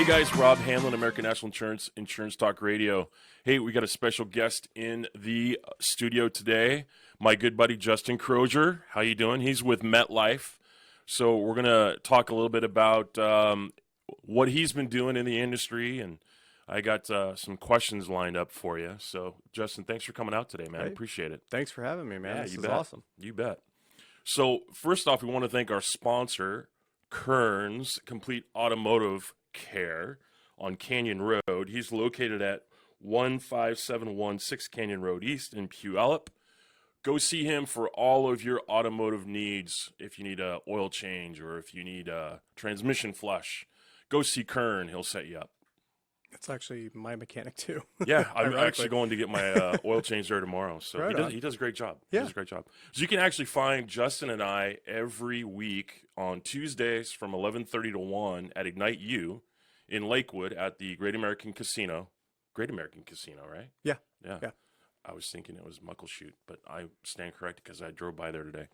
guys, Rob Hanlon, American National Insurance, Insurance Talk Radio. Hey, we got a special guest in the studio today. My good buddy Justin Crozier. How you doing? He's with MetLife. So we're going to talk a little bit about what he's been doing in the industry, and I got some questions lined up for you. So, Justin, thanks for coming out today, man. I appreciate it. Thanks for having me, man. Yeah, This you is bet. awesome. You bet. So, first off, we want to thank our sponsor, Kearns Complete Automotive Care on Canyon Road. He's located at 15716 Six Canyon Road East in Puyallup. Go see him for all of your automotive needs. If you need a oil change or if you need a transmission flush, go see Kern. He'll set you up. That's actually my mechanic too. Yeah, I'm Ironically. actually going to get my oil change there tomorrow. So Right he does a great job. Yeah. He does a great job. So you can actually find Justin and I every week on Tuesdays from 11:30 to 1 at Ignite U in Lakewood at the Great American Casino. Great American Casino, right? Yeah. Yeah. Yeah. I was thinking it was Muckleshoot, but I stand corrected because I drove by there today.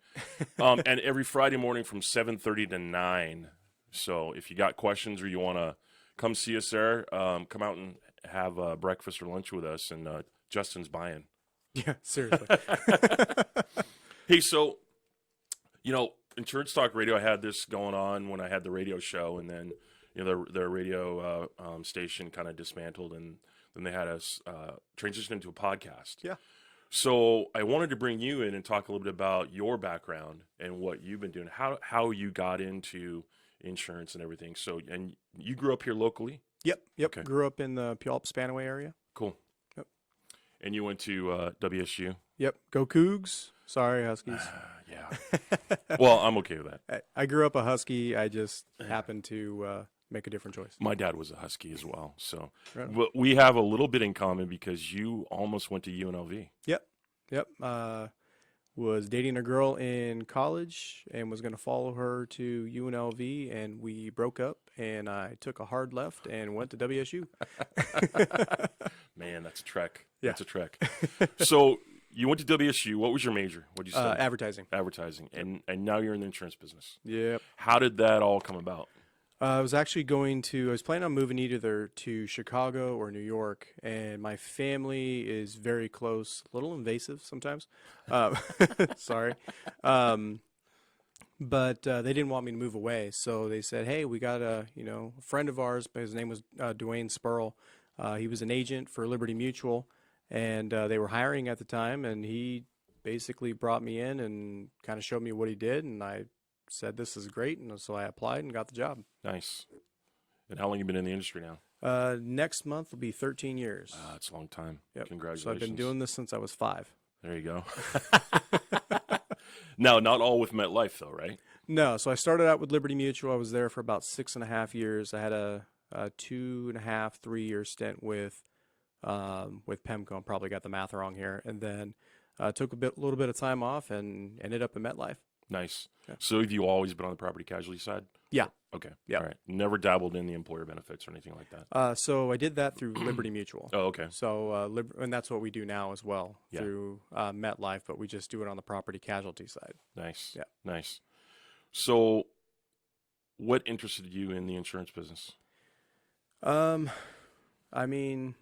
And every Friday morning from 7:30 to 9. So if you got questions or you want to come see us there, come out and have breakfast or lunch with us, and Justin's buying. Yeah, seriously. Hey, so, Insurance Talk Radio, I had this going on when I had the radio show, and then, their radio station kind of dismantled, and then they had us transition into a podcast. Yeah. So I wanted to bring you in and talk a little bit about your background and what you've been doing, how you got into insurance and everything. So, and you grew up here locally? Yep. Okay. Grew up in the Puyallup-Spanaway area. Cool. Yep. And you went to WSU? Yep. Go Cougs. Sorry, Huskies. Yeah. Well, I'm okay with that. I grew up a Husky. I just happened to make a different choice. My dad was a Husky as well. So Right on. but we have a little bit in common because you almost went to UNLV. Yep. Was dating a girl in college and was going to follow her to UNLV, and we broke up, and I took a hard left and went to WSU. Man, that's a trek. Yeah. That's a trek. So you went to WSU. What was your major? What did you study? Advertising. Advertising. And now you're in the insurance business. Yep. How did that all come about? I was actually I was planning on moving either to Chicago or New York, and my family is very close, a little invasive sometimes. Sorry. But they didn't want me to move away, so they said, hey, we got a friend of ours, but his name was Dwayne Spurl. He was an agent for Liberty Mutual, and they were hiring at the time, and he basically brought me in and kind of showed me what he did, and I said, this is great, and so I applied and got the job. Nice. And how long have you been in the industry now? Next month will be 13 years. That's a long time. Yep. Congratulations. So I've been doing this since I was 5. There you go. Now, not all with MetLife, though, right? No, so I started out with Liberty Mutual. I was there for about 6.5 years. I had a 2.5, 3-year stint with PEMCO. I probably got the math wrong here. And then took a little bit of time off and ended up at MetLife. Nice. Yeah. So have you always been on the property casualty side? Yeah. Okay. Yeah. All right. Never dabbled in the employer benefits or anything like that? So I did that through Liberty Mutual. Oh, okay. So and that's what we do now as well Yeah. through MetLife, but we just do it on the property casualty side. Nice. Yeah. Nice. So what interested you in the insurance business? I mean,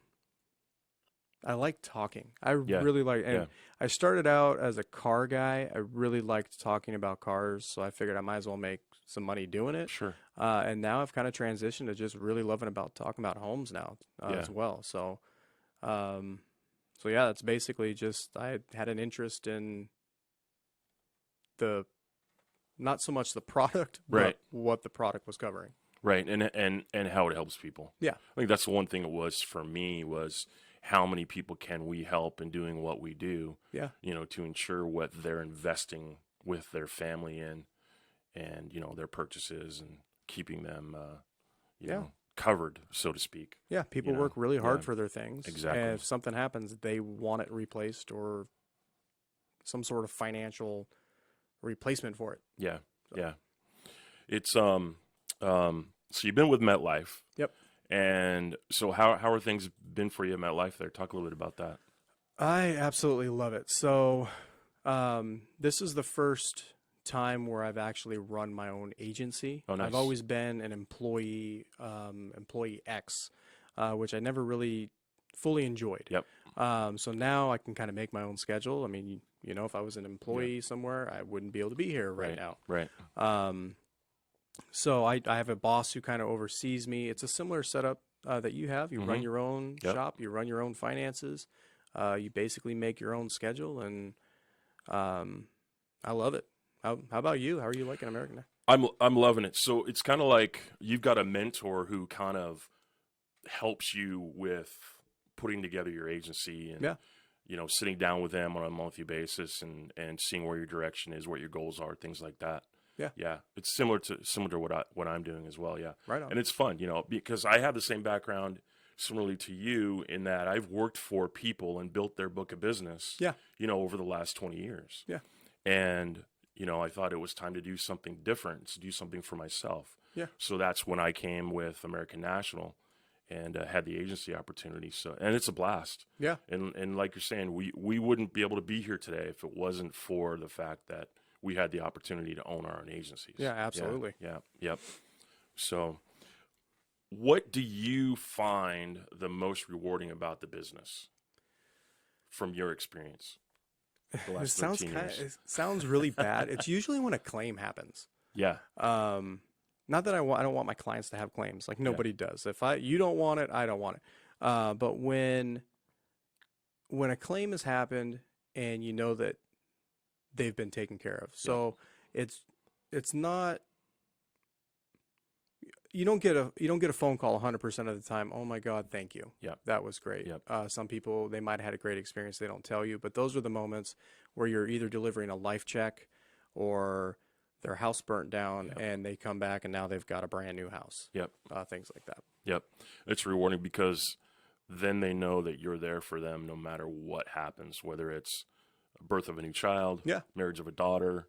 I like talking. I Yeah. really like, and Yeah. I started out as a car guy. I really liked talking about cars, so I figured I might as well make some money doing it. Sure. And now I've kind of transitioned to just really loving about talking about homes now Yeah. as well. So, yeah, that's basically just I had an interest in not so much the product, Right. but what the product was covering. Right. And how it helps people. Yeah. I think that's the one thing it was for me was how many people can we help in doing what we do, Yeah. to ensure what they're investing with their family in and, their purchases and keeping them, Yeah. covered, so to speak. Yeah, people You know, work really hard yeah. for their things. Exactly. And if something happens, they want it replaced or some sort of financial replacement for it. Yeah. Yeah. It's, so you've been with MetLife. Yep. And so how are things been for you at MetLife there? Talk a little bit about that. I absolutely love it. So this is the first time where I've actually run my own agency. Oh, nice. I've always been an employee, employee X, which I never really fully enjoyed. Yep. So now I can kind of make my own schedule. I mean, you know, if I was an employee somewhere, I wouldn't be able to be here right now. Right. So I have a boss who kind of oversees me. It's a similar setup that you have. You run your own shop, you run your own finances. You basically make your own schedule, and I love it. How about you? How are you liking American National? I'm loving it. So it's kind of like you've got a mentor who kind of helps you with putting together your agency and you know, sitting down with them on a monthly basis and seeing where your direction is, what your goals are, things like that. Yeah, it's similar to what I'm doing as well. Yeah, Right on. and it's fun, you know, because I have the same background similarly to you in that I've worked for people and built their book of business. Yeah. You know, over the last 20 years. Yeah. And you know, I thought it was time to do something different, to do something for myself. Yeah. So that's when I came with American National and had the agency opportunity. So, and it's a blast. Yeah. And like you're saying, we wouldn't be able to be here today if it wasn't for the fact that we had the opportunity to own our own agencies. Yeah, absolutely. Yep. So what do you find the most rewarding about the business from your experience? The last 13 years. It sounds really bad. It's usually when a claim happens. Yeah. Not that I don't want my clients to have claims. Like nobody does. If you don't want it, I don't want it. But when a claim has happened and you know that they've been taken care of, so it's not. You don't get a phone call 100% of the time. Oh my God, thank you. Yeah. That was great. Yep. Some people, they might have had a great experience. They don't tell you, but those are the moments where you're either delivering a life check or their house burnt down and they come back and now they've got a brand new house. Yep. Things like that. Yep. It's rewarding because then they know that you're there for them no matter what happens, whether it's a birth of a new child, marriage of a daughter,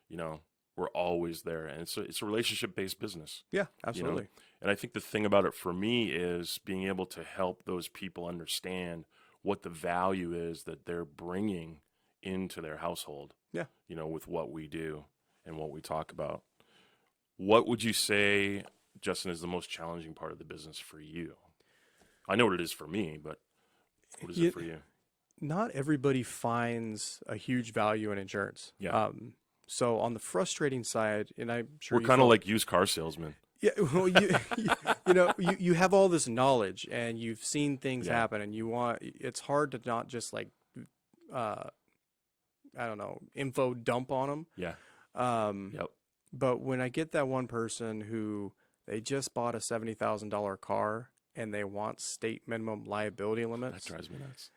you know, we're always there. And it's a relationship-based business. Yeah, absolutely. You know? And I think the thing about it for me is being able to help those people understand what the value is that they're bringing into their household. Yeah. You know, with what we do and what we talk about. What would you say, Justin, is the most challenging part of the business for you? I know what it is for me, but what is it for you? Not everybody finds a huge value in insurance. Yeah. So on the frustrating side, and I'm sure we're kind of like used car salesmen. Yeah, well, you know, you have all this knowledge and you've seen things happen, and it's hard to not just like, I don't know, info dump on them. Yeah. Yep. But when I get that one person who they just bought a $70,000 car and they want state minimum liability limits, that drives me nuts.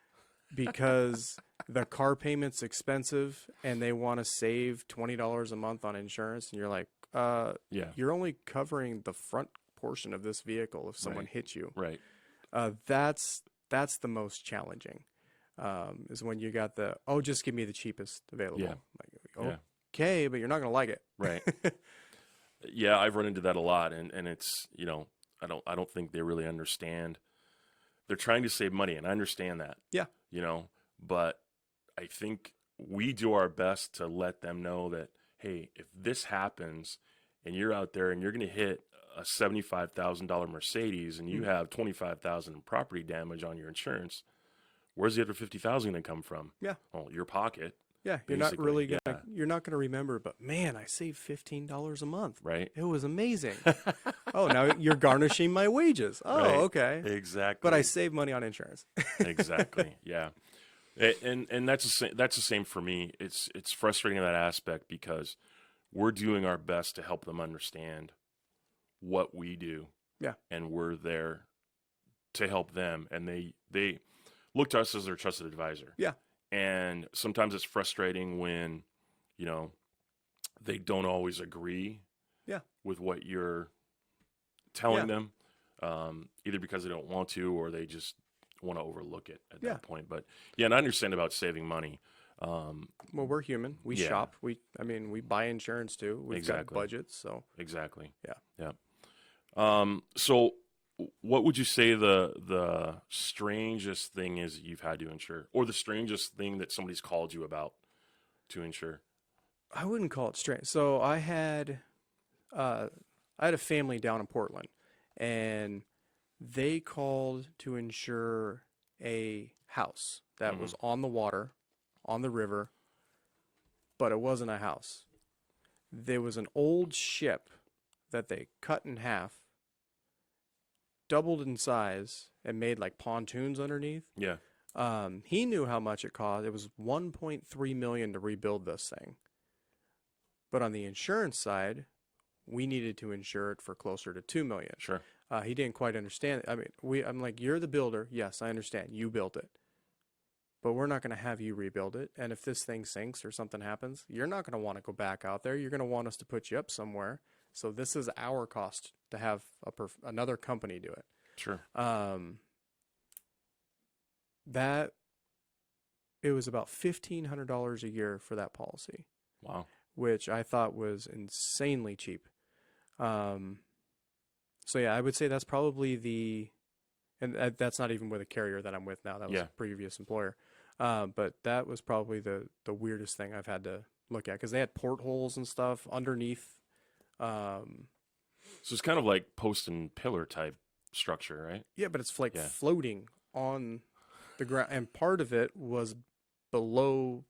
Because the car payment's expensive and they want to save $20 a month on insurance, and you're like, you're only covering the front portion of this vehicle if someone hits you. Right. That's the most challenging. Is when you got just give me the cheapest available. Yeah. Like, okay, but you're not gonna like it. Right. Yeah, I've run into that a lot, and it's, you know, I don't think they really understand. They're trying to save money, and I understand that. Yeah. You know, but I think we do our best to let them know that, hey, if this happens and you're out there and you're going to hit a $75,000 Mercedes and you have $25,000 in property damage on your insurance, where's the other $50,000 going to come from? Yeah. Well, your pocket. Yeah, you're not really gonna you're not gonna remember, but man, I saved $15 a month. Right. It was amazing. Oh, now you're garnishing my wages. Oh, right. Okay. Exactly. But I save money on insurance. Exactly. Yeah. And that's the same for me. It's frustrating in that aspect because we're doing our best to help them understand what we do. Yeah. And we're there to help them, and they look to us as their trusted advisor. Yeah. And sometimes it's frustrating when, you know, they don't always agree with what you're telling them, either because they don't want to or they just want to overlook it at that point. But, and I understand about saving money. Well, we're human. We shop. We buy insurance too. We've got budgets. So exactly. Yeah. So what would you say the strangest thing is that you've had to insure, or the strangest thing that somebody's called you about to insure? I wouldn't call it strange. So uh, I had a family down in Portland, and they called to insure a house that Hmm. was on the water, on the river, but it wasn't a house. There was an old ship that they cut in half, doubled in size, and made like pontoons underneath. Yeah, He knew how much it cost. It was 1.3 million to rebuild this thing. But on the insurance side, we needed to insure it for closer to 2 million. sure. He didn't quite understand. I mean, I'm like, you're the builder. Yes, I understand. You built it. But we're not going to have you rebuild it. And if this thing sinks or something happens, you're not going to want to go back out there. You're going to want us to put you up somewhere. So this is our cost to have another company do it. Sure. That it was about $1,500 a year for that policy, Wow. which I thought was insanely cheap. So yeah, I would say that's probably that's not even with a carrier that I'm with now. That was Yeah. a previous employer. But that was probably the weirdest thing I've had to look at because they had portholes and stuff underneath. So it's kind of like post and pillar type structure, right? Yeah, but it's like Yeah. floating on the ground, and part of it was below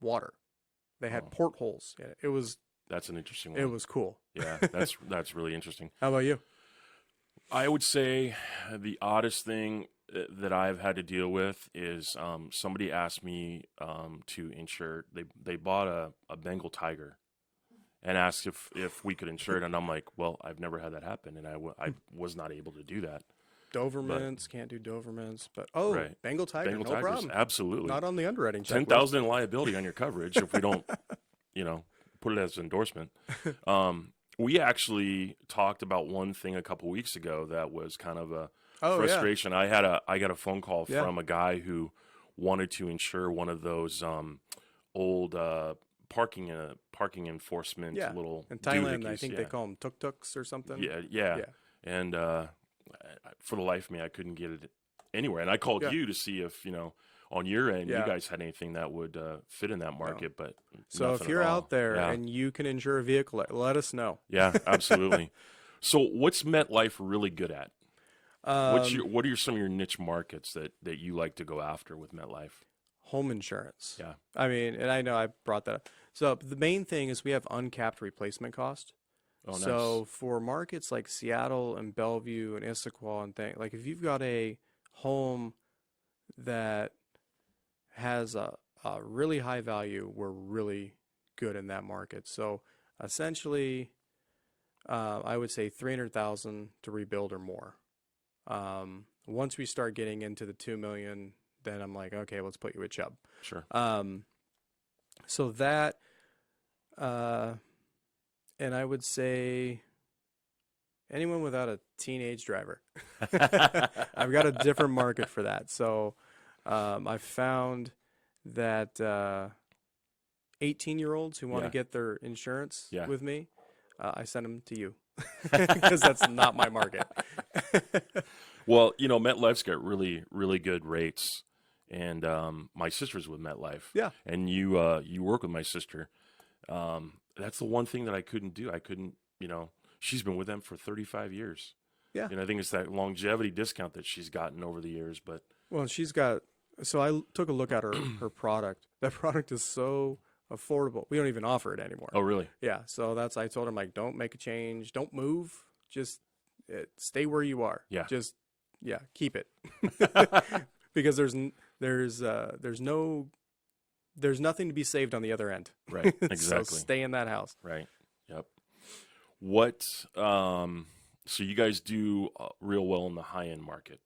water. They had Oh. portholes in it. It was That's an interesting one. it was cool. Yeah, that's really interesting. How about you? I would say the oddest thing that I've had to deal with is somebody asked me to insure. They bought a Bengal tiger and asked if we could insure it, and I'm like, well, I've never had that happen, and I was not able to do that. Dobermans can't do Dobermans, but Right. Bengal tiger, Bengal no tigers, problem. absolutely. Not on the underwriting checklist. 10,000 in liability on your coverage if we don't, put it as an endorsement. We actually talked about one thing a couple weeks ago that was kind of a Oh yeah, frustration. I got a phone call Yeah. from a guy who wanted to insure one of those old parking enforcement Yeah. little in Thailand, I doohickeys. think Yeah. they call them tuk-tuks or something. Yeah, yeah. Yeah. And for the life of me, I couldn't get it anywhere. And I called Yeah. you to see if, on your end, Yeah. you guys had anything that would fit in that market, but So nothing if you're at all. out there Yeah. and you can insure a vehicle, let us know. Yeah, absolutely. So what's MetLife really good at? What are some of your niche markets that you like to go after with MetLife? Home insurance. Yeah. I mean, and I know I brought that up. So the main thing is we have uncapped replacement cost. Oh, nice. So for markets like Seattle and Bellevue and Issaquah and things, like if you've got a home that has a really high value, we're really good in that market. So essentially, I would say 300,000 to rebuild or more. Once we start getting into the 2 million, then I'm like, okay, let's put you at Chubb. Sure. So that, and I would say anyone without a teenage driver. I've got a different market for that. So I've found that 18-year-olds who want to Yeah. get their insurance Yeah. with me, I send them to you because that's not my market. Well, MetLife's got really, really good rates, and my sister's with MetLife. Yeah. And you work with my sister. That's the one thing that I couldn't do. I couldn't, she's been with them for 35 years. Yeah. And I think it's that longevity discount that she's gotten over the years. But Well, so I took a look at her product. That product is so affordable. We don't even offer it anymore. oh, really? Yeah, so I told him, like, don't make a change, don't move, just stay where you are. Yeah. Just, keep it. Because there's nothing to be saved on the other end. Right. So Exactly. stay in that house. Right. Yep. What? So you guys do real well in the high end market.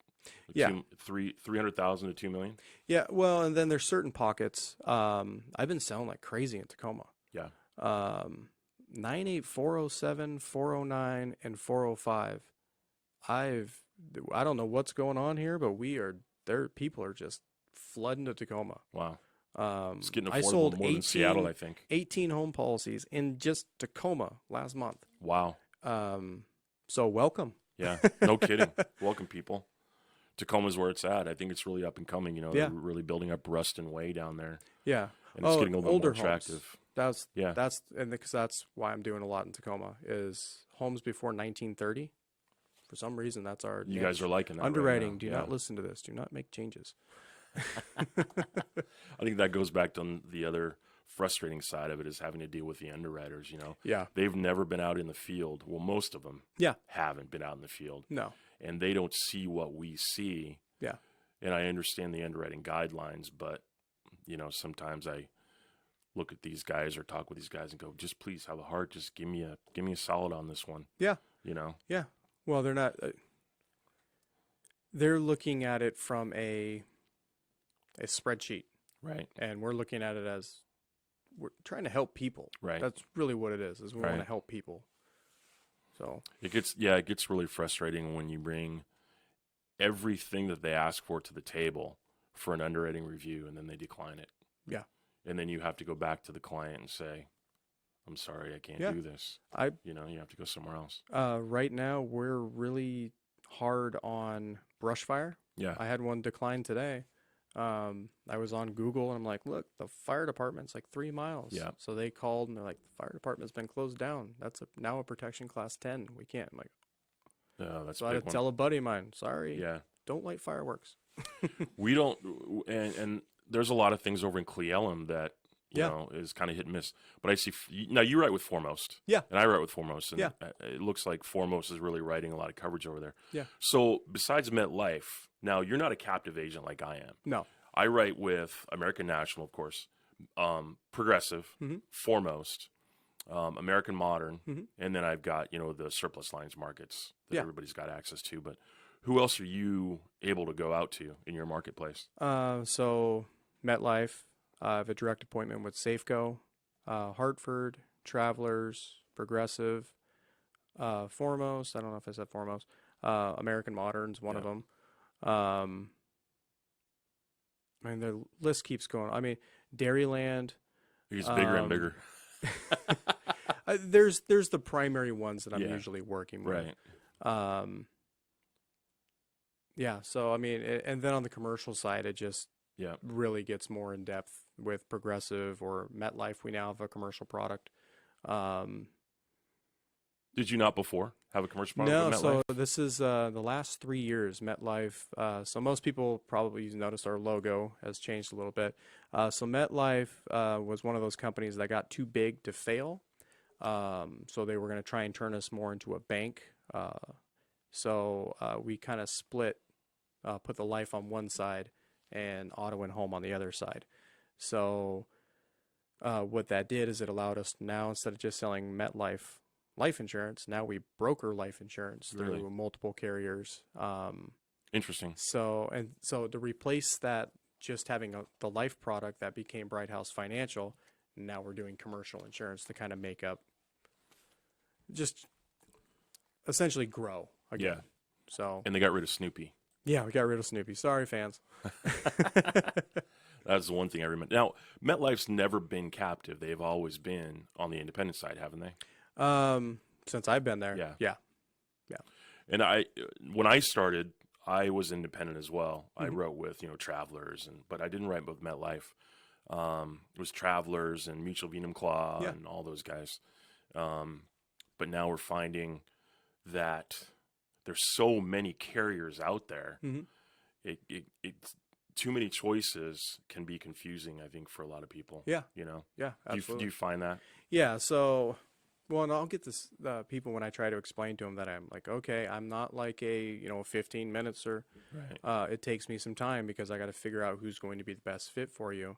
Yeah. 300,000 to 2 million. Yeah, well, and then there's certain pockets. I've been selling like crazy in Tacoma. Yeah. 98, 407, 409, and 405. I don't know what's going on here, but people are just flooding to Tacoma. Wow. It's getting I affordable sold more than Seattle, I think. 18 home policies in just Tacoma last month. Wow. So welcome. Yeah. No kidding. Welcome, people. Tacoma's where it's at. I think it's really up and coming. Yeah. They're really building up Ruston Way down there, Yeah. and it's getting a little bit older more attractive. homes. Yeah, because that's why I'm doing a lot in Tacoma is homes before 1930. For some reason, that's our you niche. guys are liking that Underwriting. right Do now. not listen to this. Do not make changes. I think that goes back to the other frustrating side of it is having to deal with the underwriters. Yeah. They've never been out in the field. Well, most of them Yeah. haven't been out in the field, No. and they don't see what we see. Yeah. And I understand the underwriting guidelines, but sometimes I look at these guys or talk with these guys and go, just please have a heart. Just give me a solid on this one. Yeah. Yeah. Well, they're not. They're looking at it from a spreadsheet, Right. and we're looking at it as we're trying to help people. Right. That's really what it is. We want to Right. help people. So It gets really frustrating when you bring everything that they ask for to the table for an underwriting review and then they decline it. Yeah. And then you have to go back to the client and say, I'm sorry, I can't Yeah. do this. I You have to go somewhere else. right now we're really hard on brush fire. Yeah. I had one decline today. I was on Google and I'm like, look, the fire department's like 3 miles. Yeah. So they called and they're like, the fire department's been closed down. That's now a protection class 10. We can't. I'm like, That's so a I had big to one. tell a buddy of mine, sorry, Yeah. don't light fireworks. We don't, and there's a lot of things over in Cle Elum that, Yeah. is kind of hit and miss. But I see, now you write with Foremost. Yeah. And I write with Foremost. And Yeah. it looks like Foremost is really writing a lot of coverage over there. Yeah. So besides MetLife, now you're not a captive agent like I am. No. I write with American National, of course, Progressive, Mhm. Foremost, American Modern, Mhm. and then I've got, the surplus lines markets that Yeah. everybody's got access to. But who else are you able to go out to in your marketplace? So MetLife, I have a direct appointment with Safeco, Hartford, Travelers, Progressive, Foremost. I don't know if I said Foremost. American Modern's one of Yeah. them. And the list keeps going. I mean, Dairyland. It gets bigger and Um, bigger. There's the primary ones that I'm Yeah. usually working with. Right. Yeah. So I mean, and then on the commercial side, it just Yeah. really gets more in depth with Progressive or MetLife. We now have a commercial product. Did you not before have a commercial product No, with so MetLife? this is the last 3 years, MetLife. So most people probably noticed our logo has changed a little bit. So MetLife was one of those companies that got too big to fail. So they were going to try and turn us more into a bank. So we kind of split, put the life on one side and auto and home on the other side. So what that did is it allowed us now, instead of just selling MetLife life insurance, now we broker life insurance through Really? multiple carriers. Interesting. So to replace that, just having the life product that became Bright House Financial, now we're doing commercial insurance to kind of make up, just essentially grow again. Yeah. So And they got rid of Snoopy. yeah, we got rid of Snoopy. Sorry, fans. That's the one thing I remember. Now, MetLife's never been captive. They've always been on the independent side, haven't they? Since I've been there, Yeah. yeah. And when I started, I was independent as well. I Mhm. wrote with, Travelers, but I didn't write with MetLife. It was Travelers and Mutual of Enumclaw Yeah. and all those guys. But now we're finding that there's so many carriers out there. Mhm. It's too many choices can be confusing, I think, for a lot of people. Yeah. Yeah, Yeah, do absolutely. you find that? Yeah, so, well, and I'll get this people when I try to explain to them that I'm like, okay, I'm not like 15 minutes or Right. it takes me some time because I got to figure out who's going to be the best fit for you.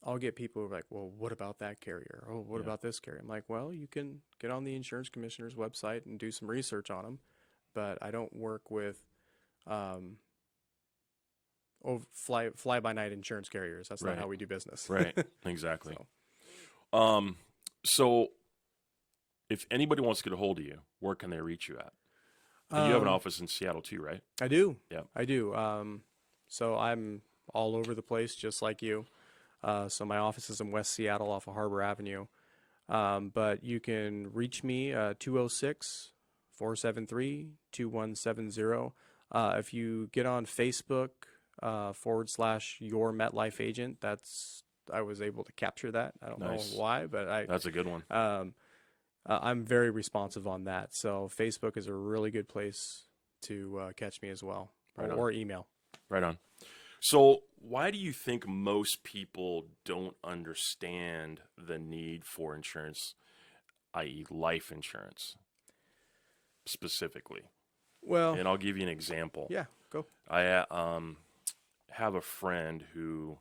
I'll get people who are like, well, what about that carrier? Oh, what Yeah. about this carrier? I'm like, well, you can get on the insurance commissioner's website and do some research on them, but I don't work with fly by night insurance carriers. That's not Right. how we do business. Right. Exactly. So, So if anybody wants to get a hold of you, where can they reach you at? And you have an um, office in Seattle too, right? I do. Yeah. I do. So I'm all over the place, just like you. So my office is in West Seattle off of Harbor Avenue. But you can reach me 206-473-2170. If you get on Facebook /Your MetLife Agent, that's I was able to capture that. I don't Nice. know why, but That's a good one. I'm very responsive on that. So Facebook is a really good place to catch me as well, Right on. or email. Right on. So, why do you think most people don't understand the need for insurance, i.e., life insurance specifically? Well, And I'll give you an example. yeah, go. I have a friend who,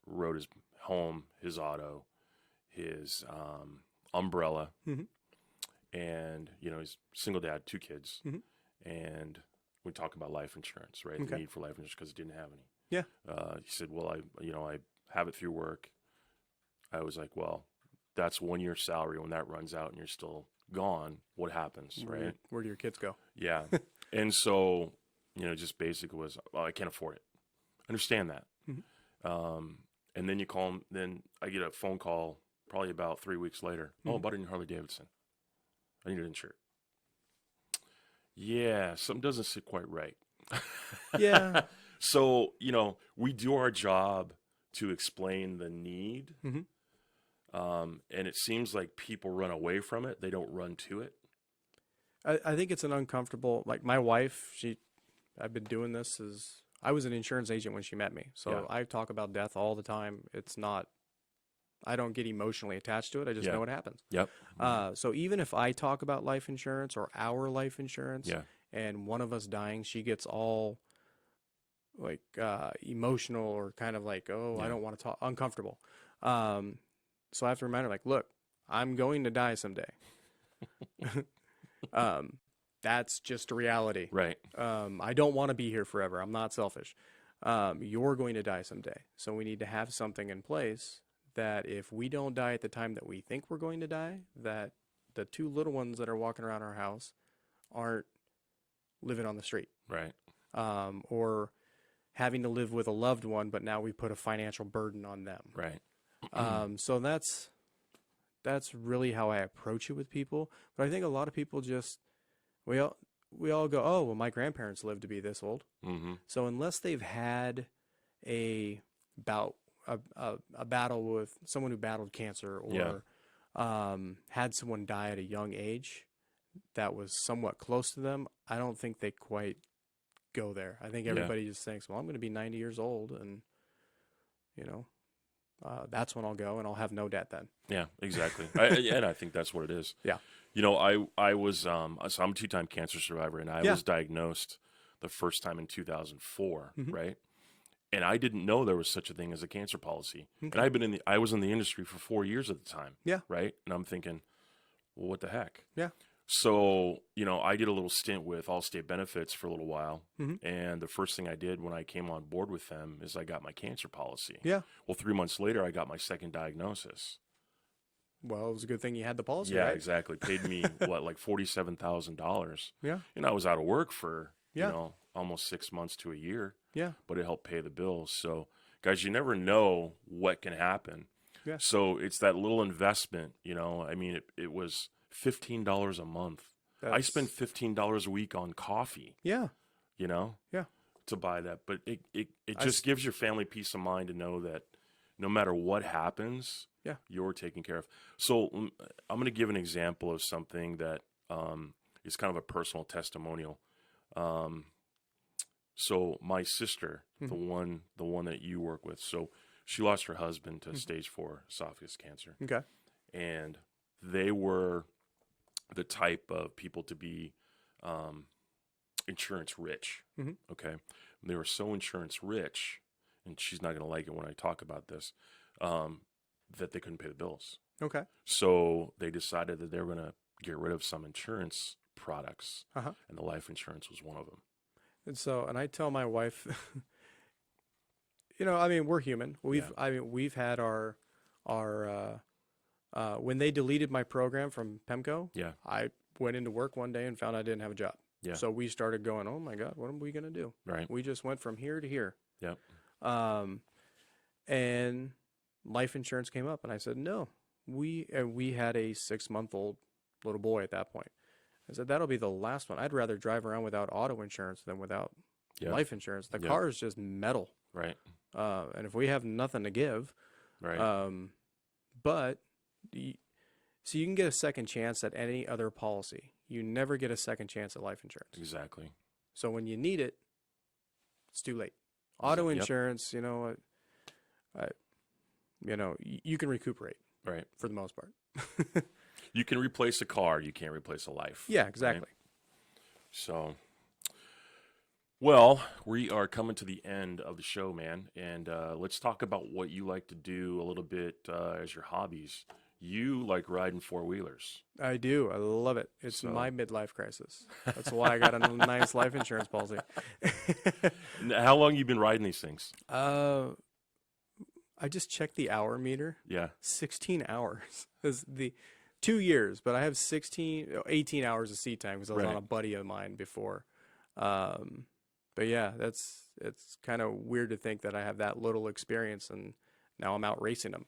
wrote his home, his auto, his umbrella, Mhm. and he's a single dad, 2 kids, Mhm. and we talk about life insurance, right? The Okay. need for life insurance because he didn't have any. Yeah. He said, "Well, I have it through work." I was like, "Well, that's 1 year salary. When that runs out and you're still gone, what happens, right?" Where do your kids go? Yeah. And so, just basic was, well, I can't afford it. Understand that. Mhm. And then you call him, then I get a phone call probably about 3 weeks later. "Oh, Mhm. bought it in Harley Davidson. I need it insured." Yeah, something doesn't sit quite right. Yeah. So, we do our job to explain the need. Mhm. And it seems like people run away from it. They don't run to it. I think it's an uncomfortable, like my wife, I've been doing this I was an insurance agent when she met me. So Yeah. I talk about death all the time. It's not, I don't get emotionally attached to it. I just Yeah. know what happens. Yep. So even if I talk about life insurance or our life insurance Yeah. and one of us dying, she gets all like emotional or kind of like, oh, I Yeah. don't want to talk, uncomfortable. So I have to remind her, like, look, I'm going to die someday. That's just a reality. Right. I don't want to be here forever. I'm not selfish. You're going to die someday. So we need to have something in place that if we don't die at the time that we think we're going to die, that the 2 little ones that are walking around our house aren't living on the street. Right. Or having to live with a loved one, but now we put a financial burden on them. Right. So that's really how I approach it with people. But I think a lot of people just we all go, oh, well, my grandparents lived to be this old. Mm-hmm. So unless they've had a bout a battle with someone who battled cancer or had someone die at a young age that was somewhat close to them, I don't think they quite go there. I think everybody just thinks, well, I'm going to be 90 years old and that's when I'll go and I'll have no debt then. Yeah, exactly. And I think that's what it is. Yeah. I was, so I'm a 2-time cancer survivor, and I was diagnosed the first time in 2004, Mhm. right? And I didn't know there was such a thing as a cancer policy. Okay. And I was in the industry for 4 years at the time. Yeah. Right. And I'm thinking, well, what the heck? Yeah. So, I did a little stint with Allstate Benefits for a little while. Mhm. And the first thing I did when I came on board with them is I got my cancer policy. Yeah. Well, 3 months later, I got my second diagnosis. Well, it was a good thing you had the policy, Yeah, right? exactly. Paid me, like $47,000. Yeah. And I was out of work for, Yeah. almost 6 months to a year. Yeah. But it helped pay the bills. So, guys, you never know what can happen. Yeah. So it's that little investment, I mean, it was $15 a month. I spend $15 a week on coffee, Yeah. Yeah. to buy that. But it I just gives your family peace of mind to know that no matter what happens, Yeah. you're taken care of. So I'm going to give an example of something that is kind of a personal testimonial. So my sister, the one that you work with, so she lost her husband to stage 4 esophagus cancer. Okay. And they were the type of people to be insurance rich. Mhm. Okay. They were so insurance rich, and she's not going to like it when I talk about this, that they couldn't pay the bills. Okay. So they decided that they were going to get rid of some insurance products, Uh-huh. and the life insurance was one of them. And I tell my wife, I mean, we're human. We've had our when they deleted my program from PEMCO, Yeah. I went into work one day and found I didn't have a job. Yeah. So we started going, oh my God, what are we going to do? Right. We just went from here to here. Yep. And life insurance came up and I said, no, we had a 6-month-old little boy at that point. I said, that'll be the last one. I'd rather drive around without auto insurance than without Yeah. life insurance. The Yeah. car is just metal. Right. And if we have nothing to give, Right. but y- so you can get a second chance at any other policy. You never get a second chance at life insurance. Exactly. So when you need it, it's too late. Auto Yep. insurance, you can recuperate Right. for the most part. You can replace a car. You can't replace a life. Yeah, exactly. So, well, we are coming to the end of the show, man. And let's talk about what you like to do a little bit as your hobbies. You like riding four-wheelers. I do. I love it. It's So- my midlife crisis. That's why I got a nice life insurance policy. How long you been riding these things? I just checked the hour meter. Yeah. 16 hours is the 2 years, but I have 18 hours of seat time because I was Right. on a buddy of mine before. But yeah, it's kind of weird to think that I have that little experience and now I'm out racing them.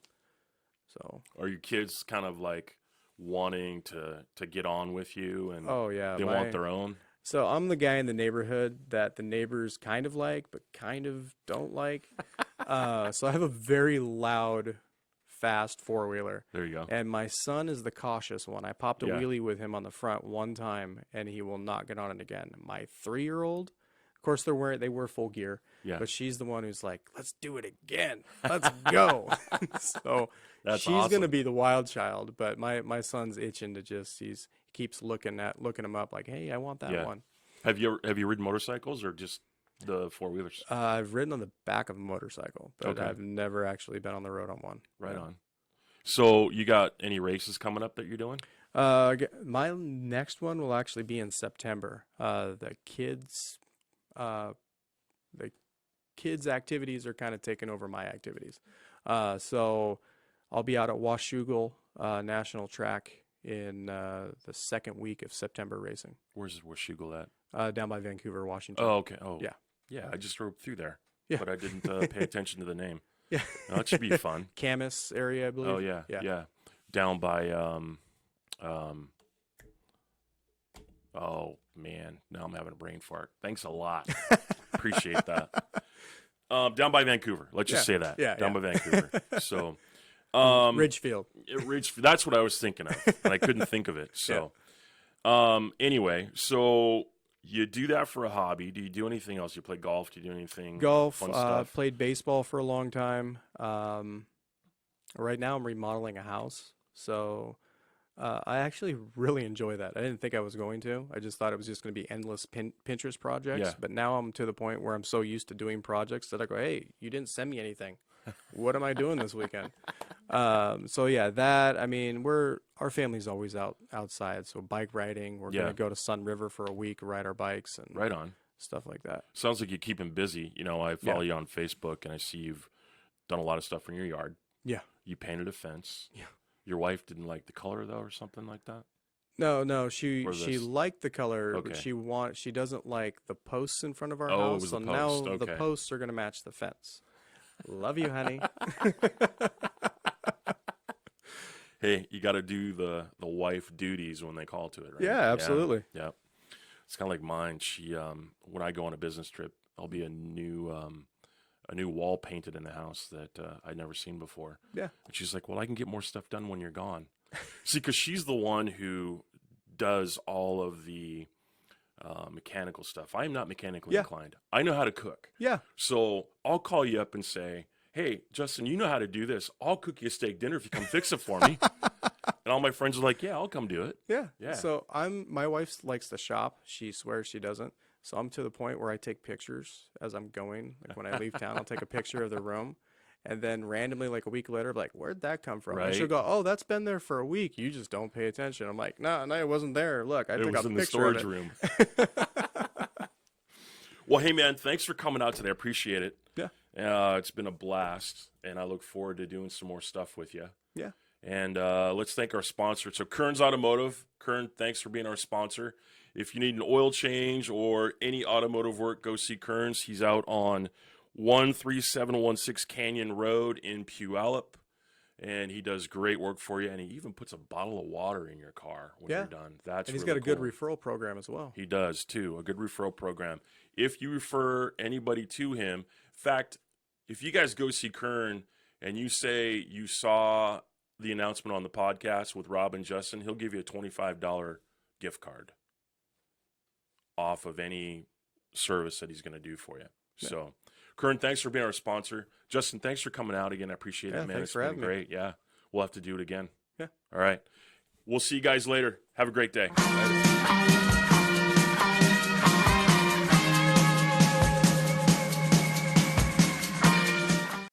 So, Are your kids kind of like wanting to get on with you and oh yeah, they want their own? so I'm the guy in the neighborhood that the neighbors kind of like, but kind of don't like. So I have a very loud, fast four-wheeler. There you go. And my son is the cautious one. I popped a Yeah. wheelie with him on the front one time, and he will not get on it again. My 3-year-old, of course, they wear full gear, Yeah. but she's the one who's like, "Let's do it again. Let's go." So That's she's awesome. gonna be the wild child, but my son's itching to he keeps looking him up like, "Hey, I want that Yeah. one." Have you ridden motorcycles or just the four-wheelers? I've ridden on the back of a motorcycle, but Okay. I've never actually been on the road on one. Right Yeah. on. So you got any races coming up that you're doing? My next one will actually be in September. The kids' activities are kind of taking over my activities. So I'll be out at Washougal National Track in the second week of September racing, Where's Washougal at? down by Vancouver, Washington. Oh, okay. Oh, Yeah. Yeah, I just drove through there, Yeah. but I didn't pay attention to the name. Yeah. No, that should be fun. Camas area, I believe. Oh yeah, Yeah. yeah. Down by oh man, now I'm having a brain fart. Thanks a lot. Appreciate that. Down by Vancouver. Let's just say that. Yeah, Down yeah. by Vancouver. So Ridgefield. that's what I was thinking of, and I couldn't think of it. So anyway, so you do that for a hobby. Do you do anything else? You play golf? Do you do anything Golf. fun stuff? Played baseball for a long time. Right now, I'm remodeling a house, so I actually really enjoy that. I didn't think I was going to. I just thought it was just going to be endless Pinterest projects. Yeah. But now I'm to the point where I'm so used to doing projects that I go, "Hey, you didn't send me anything. What am I doing this weekend?" So yeah, that. I mean, our family's always outside, so bike riding. We're Yeah. gonna go to Sun River for a week, ride our bikes and Right on. stuff like that. Sounds like you keep him busy. You know, I follow you on Facebook, and I see you've done a lot of stuff in your yard. Yeah. You painted a fence. Yeah. Your wife didn't like the color though, or something like that. No, she Or she this? liked the color, but Okay. she doesn't like the posts in front of our Oh, it house. was So the now post, the okay. posts are gonna match the fence. Love you, honey. Hey, you got to do the wife duties when they call to it, right? Yeah, absolutely. Yeah. It's kind of like mine. She when I go on a business trip, there'll be a new wall painted in the house that I'd never seen before. Yeah. And she's like, "Well, I can get more stuff done when you're gone." See, because she's the one who does all of the mechanical stuff. I'm not mechanically Yeah. inclined. I know how to cook. Yeah. So I'll call you up and say, "Hey, Justin, you know how to do this. I'll cook you a steak dinner if you come fix it for me." And all my friends are like, "Yeah, I'll come do it." Yeah. Yeah. So my wife likes to shop. She swears she doesn't. So I'm to the point where I take pictures as I'm going. Like when I leave town, I'll take a picture of the room. And then randomly, like a week later, I'm like, "Where'd that come from?" And she'll Right. go, "Oh, that's been there for a week. You just don't pay attention." I'm like, "No, it wasn't there. Look, I It took was a in the picture of storage it." room. Well, hey, man, thanks for coming out today. I appreciate it. Yeah. It's been a blast, and I look forward to doing some more stuff with you. Yeah. And let's thank our sponsor. So Kearns Automotive. Kern, thanks for being our sponsor. If you need an oil change or any automotive work, go see Kearns. He's out on 13716 Canyon Road in Puyallup. And he does great work for you. And he even puts a bottle of water in your car when Yeah. you're done. That's And he's really got a good cool. referral program as well. He does too, a good referral program. If you refer anybody to him, in fact, if you guys go see Kern and you say you saw the announcement on the podcast with Rob and Justin, he'll give you a $25 gift card off of any service that he's going to do for you. Yeah. So, Kern, thanks for being our sponsor. Justin, thanks for coming out again. I appreciate Yeah, it, man. thanks It's for been having me. great. Yeah. We'll have to do it again. Yeah. All right. We'll see you guys later. Have a great day. Later.